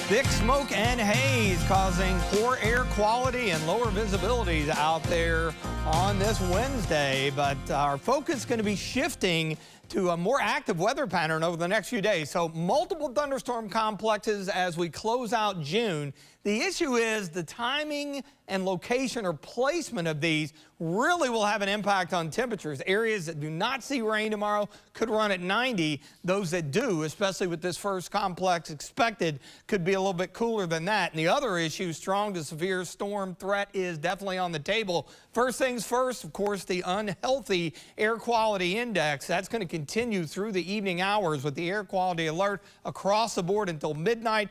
Thick smoke and haze causing poor air quality and lower visibility out there on this Wednesday. But our focus is going to be shifting to a more active weather pattern over the next few days. So multiple thunderstorm complexes as we close out June. The issue is the timing and location or placement of these really will have an impact on temperatures. Areas that do not see rain tomorrow could run at 90. Those that do, especially with this first complex expected, could be a little bit cooler than that. And the other issue, strong to severe storm threat, is definitely on the table. First things first, of course, the unhealthy air quality index. That's going to continue through the evening hours with the air quality alert across the board until midnight.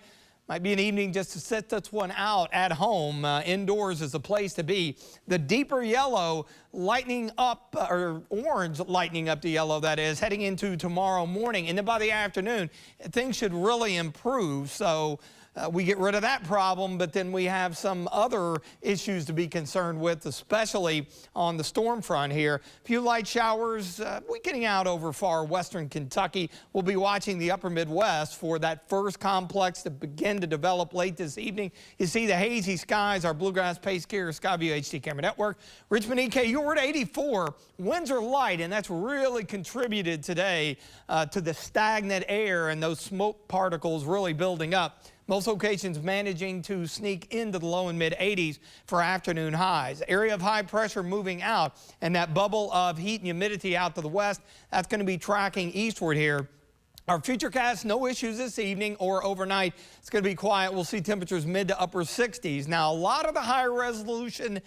Might be an evening just to sit this one out at home. Indoors is a place to be. The deeper yellow lightening up, or orange lightening up to yellow, that is, heading into tomorrow morning. And then by the afternoon, things should really improve. So we get rid of that problem, but then we have some other issues to be concerned with, especially on the storm front here. A few light showers weakening out over far western Kentucky. We'll be watching the upper Midwest for that first complex to begin to develop late this evening. You see the hazy skies, our Bluegrass Pace Carrier Skyview HD camera network. Richmond EKU, we're at 84. Winds are light, and that's really contributed today to the stagnant air and those smoke particles really building up. Most locations managing to sneak into the low and mid 80s for afternoon highs. Area of high pressure moving out, and that bubble of heat and humidity out to the west, that's going to be tracking eastward here. Our futurecast, no issues this evening or overnight. It's going to be quiet. We'll see temperatures mid to upper 60s. Now, a lot of the higher resolution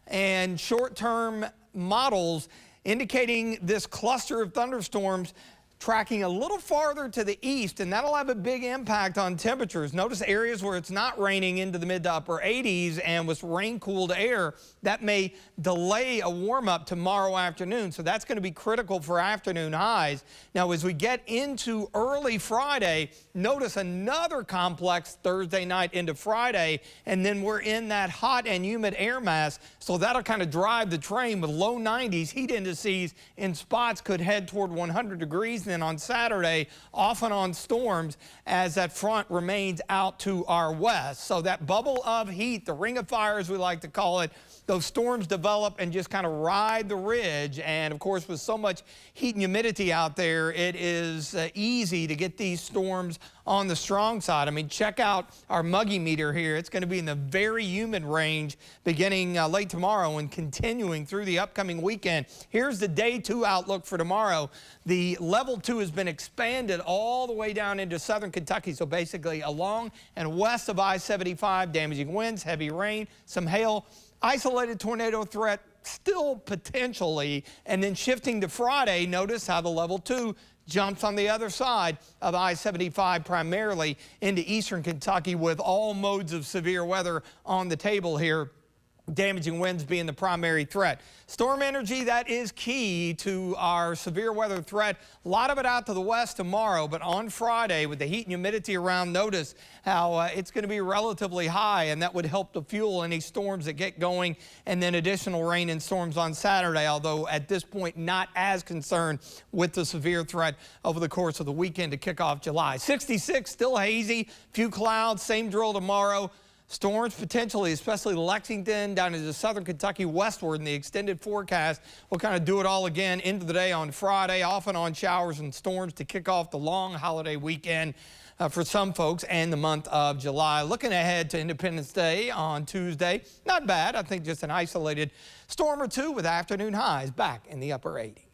and short-term models indicating this cluster of thunderstorms tracking a little farther to the east, and that'll have a big impact on temperatures. Notice areas where it's not raining into the mid to upper 80s, and with rain-cooled air, that may delay a warm-up tomorrow afternoon. So that's going to be critical for afternoon highs. Now, as we get into early Friday, notice another complex Thursday night into Friday, and then we're in that hot and humid air mass. So that'll kind of drive the train with low 90s. Heat indices in spots could head toward 100 degrees. Then on Saturday, off and on storms as that front remains out to our west. So that bubble of heat, the ring of fire as we like to call it, those storms develop and just kind of ride the ridge. And of course, with so much heat and humidity out there, it is easy to get these storms on the strong side. I mean, check out our muggy meter here. It's going to be in the very humid range beginning late tomorrow and continuing through the upcoming weekend. Here's the day 2 outlook for tomorrow. The level 2 has been expanded all the way down into southern Kentucky. So basically along and west of I-75, damaging winds, heavy rain, some hail, isolated tornado threat still potentially. And then shifting to Friday, notice how the level 2 jumps on the other side of I-75, primarily into eastern Kentucky, with all modes of severe weather on the table here. Damaging winds being the primary threat. Storm energy, that is key to our severe weather threat. A lot of it out to the west tomorrow, but on Friday with the heat and humidity around, notice how it's going to be relatively high, and that would help to fuel any storms that get going, and then additional rain and storms on Saturday, although at this point not as concerned with the severe threat over the course of the weekend to kick off July. 66, still hazy, few clouds, same drill tomorrow. Storms potentially, especially Lexington down into southern Kentucky westward in the extended forecast. We'll kind of do it all again into the day on Friday, off and on showers and storms to kick off the long holiday weekend for some folks and the month of July. Looking ahead to Independence Day on Tuesday, not bad. I think just an isolated storm or two with afternoon highs back in the upper 80s.